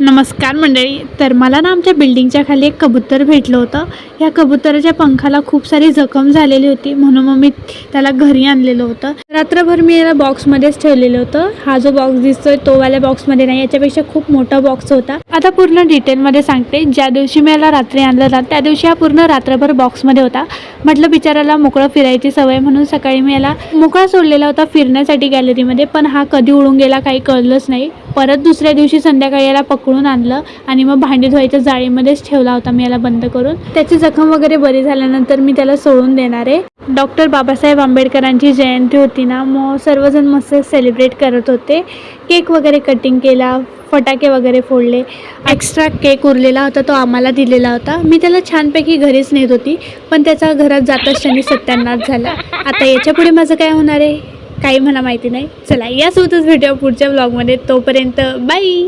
नमस्कार मंडळी. तर मला ना आमच्या बिल्डिंगच्या खाली एक कबूतर भेटलं होतं. या कबुतराच्या पंखाला खूप सारी जखम झालेली होती, म्हणून मग मी त्याला घरी आणलेलं होतं. रात्रभर मी याला बॉक्समध्येच ठेवलेलं होतं. हा जो बॉक्स दिसतोय तो वाल्या बॉक्समध्ये नाही, याच्यापेक्षा खूप मोठा बॉक्स होता. आता पूर्ण डिटेलमध्ये सांगते. ज्या दिवशी मी याला रात्री आणलं ना त्या दिवशी हा पूर्ण रात्रभर बॉक्समध्ये होता. म्हटलं बिचाराला मोकळं फिरायची सवय म्हणून सकाळी मी याला मोकळा सोडलेला होता फिरण्यासाठी गॅलरीमध्ये, पण हा कधी उडून गेला काही कळलंच नाही. परत दुसऱ्या दिवशी संध्याकाळी याला पकडून आणलं आणि मग भांडी धुवायच्या जाळीमध्येच ठेवला होता मी याला बंद करून. त्याची जखम वगैरे बरी झाल्यानंतर मी त्याला सोडून देणार आहे. डॉक्टर बाबासाहेब आंबेडकरांची जयंती होती ना, मग सर्वजण मस्त सेलिब्रेट करत होते. केक वगैरे कटिंग केला, फटाके वगैरे फोडले. एक्स्ट्रा केक उरलेला होता तो आम्हाला दिलेला होता. मी त्याला छानपैकी घरीच नेत होती, पण त्याचा घरात जाताच क्षणी सत्यानाश झाला. आता याच्यापुढे माझं काय होणार आहे काही मला माहिती नाही. चला यासोबतच भेटूया पुढच्या व्लॉगमध्ये. तोपर्यंत बाय.